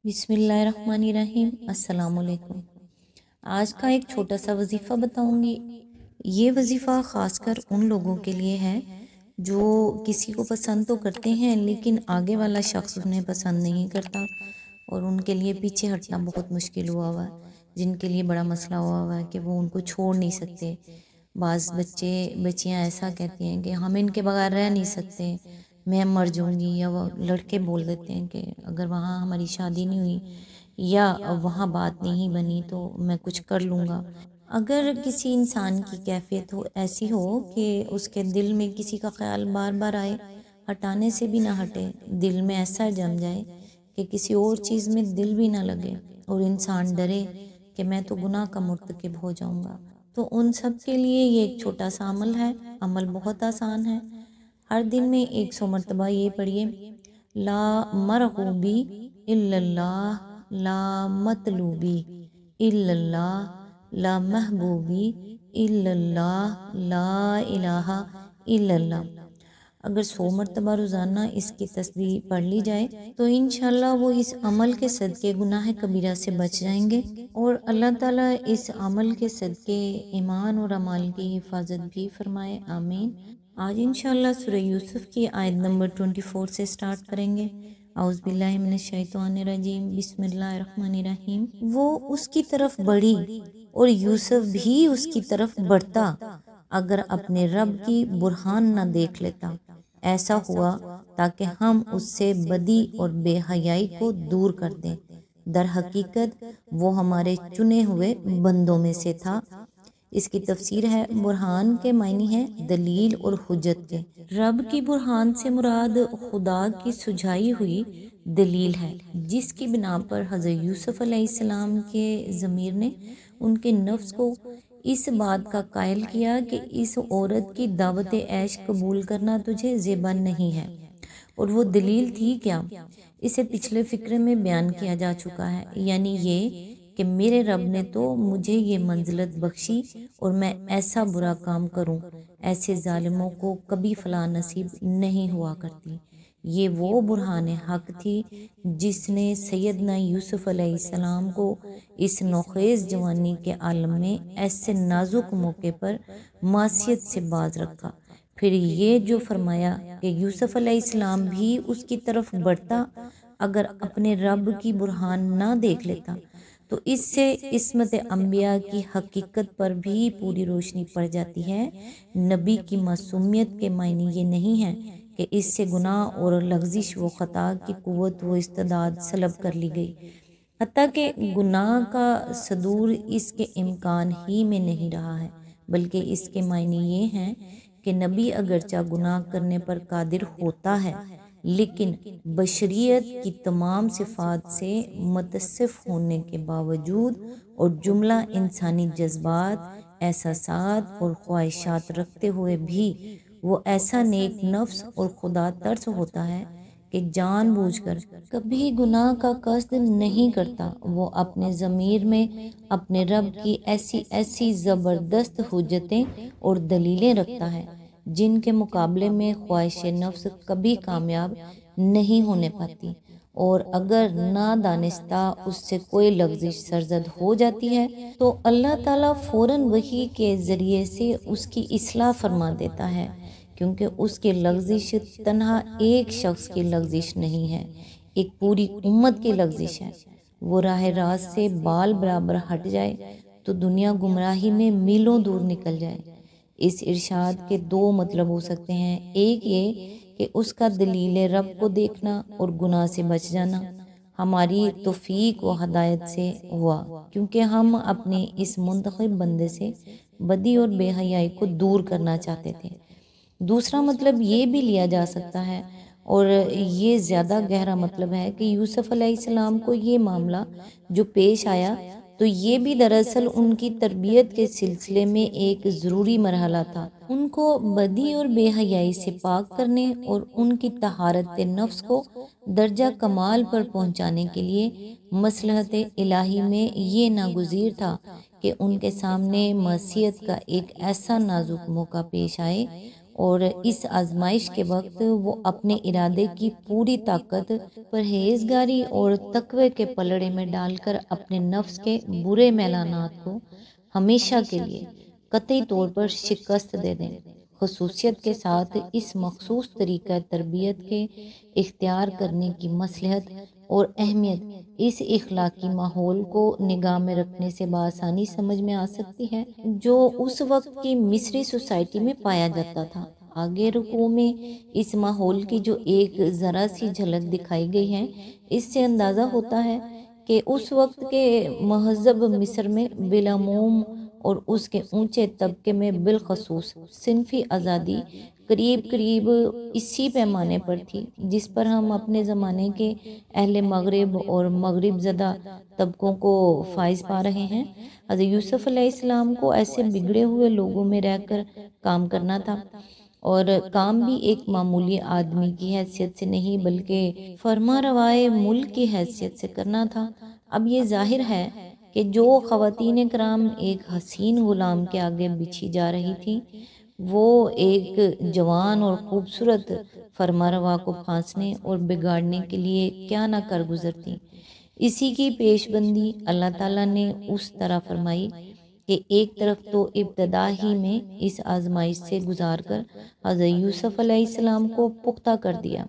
بسم اللہ الرحمن الرحیم۔ السلام علیکم۔ آج کا ایک چھوٹا سا وظیفہ بتاؤں گی۔ یہ وظیفہ خاص کر ان لوگوں کے لیے ہے جو کسی کو پسند تو کرتے ہیں لیکن آگے والا شخص انہیں پسند نہیں کرتا، اور ان کے لیے پیچھے ہٹنا بہت مشکل ہوا ہے، جن کے لیے بڑا مسئلہ ہوا ہے کہ وہ ان کو چھوڑ نہیں سکتے۔ بعض بچیاں ایسا کہتی ہیں کہ ہم ان کے بغیر رہ نہیں سکتے، میں مر جاؤں گی، یا وہ لڑکے بول دیتے ہیں کہ اگر وہاں ہماری شادی نہیں ہوئی یا وہاں بات نہیں بنی تو میں کچھ کر لوں گا۔ اگر کسی انسان کی کیفیت ایسی ہو کہ اس کے دل میں کسی کا خیال بار بار آئے، ہٹانے سے بھی نہ ہٹے، دل میں ایسا جم جائے کہ کسی اور چیز میں دل بھی نہ لگے، اور انسان ڈرے کہ میں تو گناہ کا مرتکب ہو جاؤں گا، تو ان سب کے لیے یہ ایک چھوٹا سا عمل ہے۔ عمل بہت آسان ہے۔ ہر دن میں 100 مرتبہ یہ پڑھیے: لا مرغوبی الا اللہ، لا مطلوبی الا اللہ، لا محبوبی الا اللہ، لا الہ الا اللہ۔ اگر 100 مرتبہ روزانہ اس کی تسبیح پڑھ لی جائے تو انشاءاللہ وہ اس عمل کے صدقے گناہ کبیرہ سے بچ جائیں گے، اور اللہ تعالیٰ اس عمل کے صدقے ایمان اور اعمال کی حفاظت بھی فرمائے، آمین۔ آج انشاءاللہ سورہ یوسف کی آیت نمبر 24 سے سٹارٹ کریں گے۔ اعوذ باللہ من الشیطان الرجیم، بسم اللہ الرحمن الرحیم۔ وہ اس کی طرف بڑھی اور یوسف بھی اس کی طرف بڑھتا اگر اپنے رب کی برہان نہ دیکھ لیتا۔ ایسا ہوا تاکہ ہم اس سے بدی اور بے حیائی کو دور کر دیں، در حقیقت وہ ہمارے چنے ہوئے بندوں میں سے تھا۔ اس کی تفسیر ہے، برہان کے معنی ہے دلیل اور حجت کے۔ رب کی برہان سے مراد خدا کی سجھائی ہوئی دلیل ہے، جس کی بنا پر حضرت یوسف علیہ السلام کے ضمیر نے ان کے نفس کو اس بات کا قائل کیا کہ اس عورت کی دعوت عیش قبول کرنا تجھے زیبا نہیں ہے۔ اور وہ دلیل تھی کیا؟ اسے پچھلے فقرے میں بیان کیا جا چکا ہے، یعنی یہ کہ میرے رب نے تو مجھے یہ منزلت بخشی اور میں ایسا برا کام کروں، ایسے ظالموں کو کبھی فلاح نصیب نہیں ہوا کرتی۔ یہ وہ برہان حق تھی جس نے سیدنا یوسف علیہ السلام کو اس نوخیز جوانی کے عالم میں ایسے نازک موقع پر معصیت سے باز رکھا۔ پھر یہ جو فرمایا کہ یوسف علیہ السلام بھی اس کی طرف بڑھتا اگر اپنے رب کی برہان نہ دیکھ لیتا، تو اس سے عصمت انبیاء کی حقیقت پر بھی پوری روشنی پڑ جاتی ہے۔ نبی کی معصومیت کے معنی یہ نہیں ہے کہ اس سے گناہ اور لغزش و خطا کی قوت و استعداد سلب کر لی گئی، حتیٰ کہ گناہ کا صدور اس کے امکان ہی میں نہیں رہا ہے، بلکہ اس کے معنی یہ ہیں کہ نبی اگرچہ گناہ کرنے پر قادر ہوتا ہے، لیکن بشریت کی تمام صفات سے متصف ہونے کے باوجود اور جملہ انسانی جذبات، احساسات اور خواہشات رکھتے ہوئے بھی وہ ایسا نیک نفس اور خدا ترس ہوتا ہے کہ جان بوجھ کر کبھی گناہ کا قصد نہیں کرتا۔ وہ اپنے ضمیر میں اپنے رب کی ایسی زبردست حجتیں اور دلیلیں رکھتا ہے جن کے مقابلے میں خواہش نفس کبھی کامیاب نہیں ہونے پاتی، اور اگر نادانستہ اس سے کوئی لغزش سرزد ہو جاتی ہے تو اللہ تعالیٰ فوراً وحی کے ذریعے سے اس کی اصلاح فرما دیتا ہے، کیونکہ اس کی لغزش تنہا ایک شخص کی لغزش نہیں ہے، ایک پوری امت کی لغزش ہے۔ وہ راہ راست سے بال برابر ہٹ جائے تو دنیا گمراہی میں میلوں دور نکل جائے۔ اس ارشاد کے دو مطلب ہو سکتے ہیں، ایک یہ کہ اس کا دلیل رب کو دیکھنا اور گناہ سے بچ جانا ہماری توفیق و ہدایت سے ہوا، کیونکہ ہم اپنے اس منتخب بندے سے بدی اور بے حیائی کو دور کرنا چاہتے تھے۔ دوسرا مطلب یہ بھی لیا جا سکتا ہے، اور یہ زیادہ گہرا مطلب ہے، کہ یوسف علیہ السلام کو یہ معاملہ جو پیش آیا تو یہ بھی دراصل ان کی تربیت کے سلسلے میں ایک ضروری مرحلہ تھا۔ ان کو بدی اور بے حیائی سے پاک کرنے اور ان کی طہارت نفس کو درجہ کمال پر پہنچانے کے لیے مصلحت الہی میں یہ ناگزیر تھا کہ ان کے سامنے معصیت کا ایک ایسا نازک موقع پیش آئے اور اس آزمائش کے وقت وہ اپنے ارادے کی پوری طاقت پرہیزگاری اور تقوی کے پلڑے میں ڈال کر اپنے نفس کے برے میلانات کو ہمیشہ کے لیے قطعی طور پر شکست دے دیں۔ خصوصیت کے ساتھ اس مخصوص طریقہ تربیت کے اختیار کرنے کی مصلحت اور اہمیت اس اخلاقی ماحول کو نگاہ میں رکھنے سے بآسانی سمجھ میں آ سکتی ہے جو اس وقت کی مصری سوسائٹی میں پایا جاتا تھا۔ آگے رکوع میں اس ماحول کی جو ایک ذرا سی جھلک دکھائی گئی ہے، اس سے اندازہ ہوتا ہے کہ اس وقت کے مہذب مصر میں بالعموم اور اس کے اونچے طبقے میں بالخصوص صنفی آزادی قریب اسی پیمانے پر تھی جس پر ہم اپنے زمانے کے اہل مغرب اور مغرب زدہ طبقوں کو فائز پا رہے ہیں۔ حضرت یوسف علیہ السلام کو ایسے بگڑے ہوئے لوگوں میں رہ کر کام کرنا تھا، اور کام بھی ایک معمولی آدمی کی حیثیت سے نہیں بلکہ فرما روائے ملک کی حیثیت سے کرنا تھا۔ اب یہ ظاہر ہے کہ جو خواتین کرام ایک حسین غلام کے آگے بچھی جا رہی تھیں، وہ ایک جوان اور خوبصورت فرمانروا کو پھانسنے اور بگاڑنے کے لیے کیا نہ کر گزرتی۔ اسی کی پیش بندی اللہ تعالیٰ نے اس طرح فرمائی کہ ایک طرف تو ابتدا ہی میں اس آزمائش سے گزار کر حضرت یوسف علیہ السلام کو پختہ کر دیا،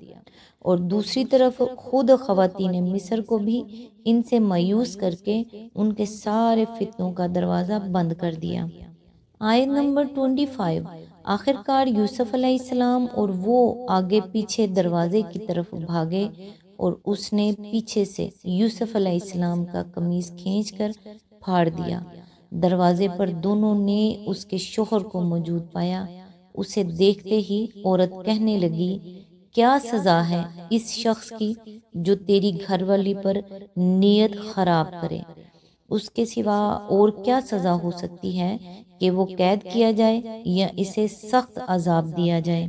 اور دوسری طرف خود خواتین مصر کو بھی ان سے مایوس کر کے ان کے سارے فتنوں کا دروازہ بند کر دیا۔ آیت نمبر 25۔ آخر کار یوسف علیہ السلام اور وہ آگے پیچھے دروازے کی طرف بھاگے، اور اس نے پیچھے سے یوسف علیہ السلام کا قمیص کھینچ کر پھاڑ دیا۔ دروازے پر دونوں نے اس کے شوہر کو موجود پایا۔ اسے دیکھتے ہی عورت کہنے لگی، کیا سزا ہے اس شخص کی جو تیری گھر والی پر نیت خراب کرے؟ اس کے سوا اور کیا سزا ہو سکتی ہے کہ وہ قید کیا جائے یا اسے سخت عذاب دیا جائے۔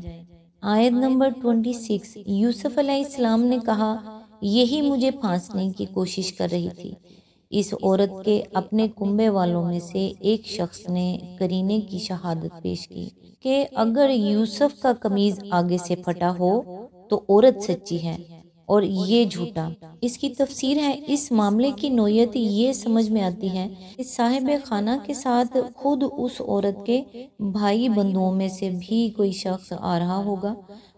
آیت نمبر 26۔ یوسف علیہ السلام نے کہا، یہی مجھے پھانسنے کی کوشش کر رہی تھی۔ اس عورت کے اپنے کنبے والوں میں سے ایک شخص نے قرینے کی شہادت پیش کی کہ اگر یوسف کا قمیض آگے سے پھٹا ہو تو عورت سچی ہے اور یہ جھوٹا۔ اس کی تفسیر ہے، اس معاملے کی نوعیت یہ سمجھ میں آتی ہے کہ صاحب خانہ کے ساتھ خود اس عورت کے بھائی بندوؤں میں سے بھی کوئی شخص آ رہا ہوگا،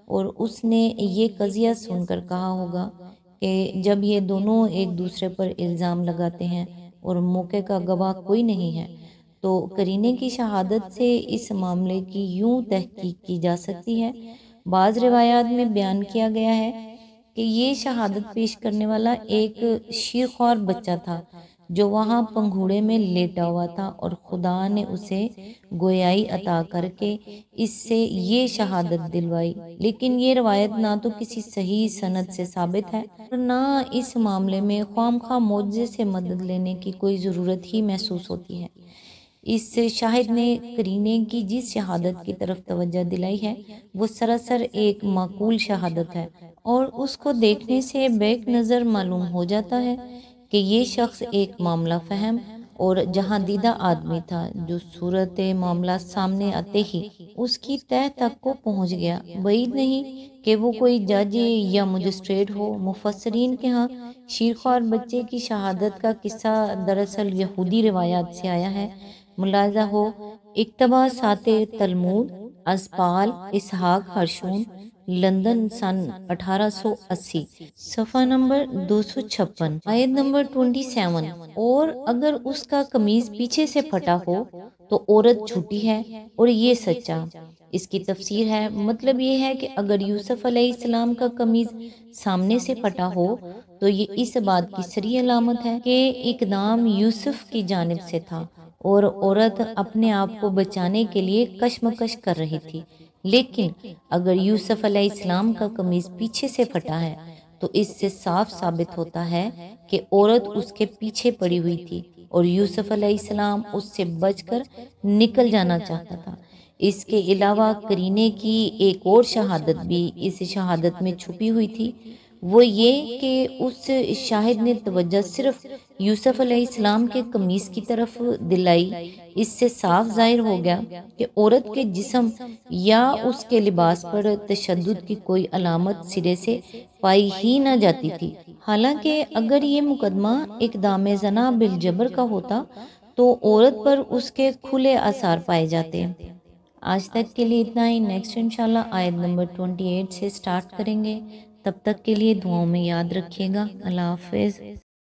اور اس نے یہ قضیہ سن کر کہا ہوگا کہ جب یہ دونوں ایک دوسرے پر الزام لگاتے ہیں اور موقع کا گواہ کوئی نہیں ہے تو قرینے کی شہادت سے اس معاملے کی یوں تحقیق کی جا سکتی ہے۔ بعض روایات میں بیان کیا گیا ہے کہ یہ شہادت پیش کرنے والا ایک شیرخوار بچہ تھا جو وہاں پنگھوڑے میں لیٹا ہوا تھا، اور خدا نے اسے گویائی عطا کر کے اس سے یہ شہادت دلوائی، لیکن یہ روایت نہ تو کسی صحیح سند سے ثابت ہے اور نہ اس معاملے میں خواہ معجزے سے مدد لینے کی کوئی ضرورت ہی محسوس ہوتی ہے۔ اس شاہد نے قرینے کی جس شہادت کی طرف توجہ دلائی ہے وہ سراسر ایک معقول شہادت ہے، اور اس کو دیکھنے سے بیک نظر معلوم ہو جاتا ہے کہ یہ شخص ایک معاملہ فہم اور جہاں دیدہ آدمی تھا جو صورت معاملہ سامنے آتے ہی اس کی تہ تک کو پہنچ گیا۔ بعید نہیں کہ وہ کوئی جج یا مجسٹریٹ ہو۔ مفسرین کے ہاں شیرخوار بچے کی شہادت کا قصہ دراصل یہودی روایات سے آیا ہے۔ ملاحظہ ہو اقتباسات تلمود، اسپال، اسحاق ہرشون، لندن سن 1880، صفحہ نمبر 256۔ آیت نمبر 27۔ اور اگر اس کا قمیض پیچھے سے پھٹا ہو تو عورت جھوٹی ہے اور یہ سچا۔ اس کی تفسیر ہے، مطلب یہ ہے کہ اگر یوسف علیہ السلام کا قمیض سامنے سے پھٹا ہو تو یہ اس بات کی صریح علامت ہے کہ اقدام یوسف کی جانب سے تھا اور عورت اپنے آپ کو بچانے کے لیے کشمکش کر رہی تھی۔ لیکن اگر یوسف علیہ السلام کا قمیض پیچھے سے پھٹا ہے تو اس سے صاف ثابت ہوتا ہے کہ عورت اس کے پیچھے پڑی ہوئی تھی اور یوسف علیہ السلام اس سے بچ کر نکل جانا چاہتا تھا۔ اس کے علاوہ قرینے کی ایک اور شہادت بھی اس شہادت میں چھپی ہوئی تھی۔ وہ یہ کہ اس شاہد نے توجہ صرف یوسف علیہ السلام کے قمیص کی طرف دلائی۔ اس سے صاف ظاہر ہو گیا کہ عورت کے جسم یا اس کے لباس پر تشدد کی کوئی علامت سرے سے پائی ہی نہ جاتی تھی۔ حالانکہ اگر یہ مقدمہ اقدام زنا بالجبر کا ہوتا تو عورت پر اس کے کھلے آثار پائے جاتے۔ آج تک کے لیے اتنا ہی، نیکسٹ انشاءاللہ آیت نمبر 28 سے سٹارٹ کریں گے۔ تب تک کے لیے دعاؤں میں یاد رکھیے گا۔ اللہ حافظ۔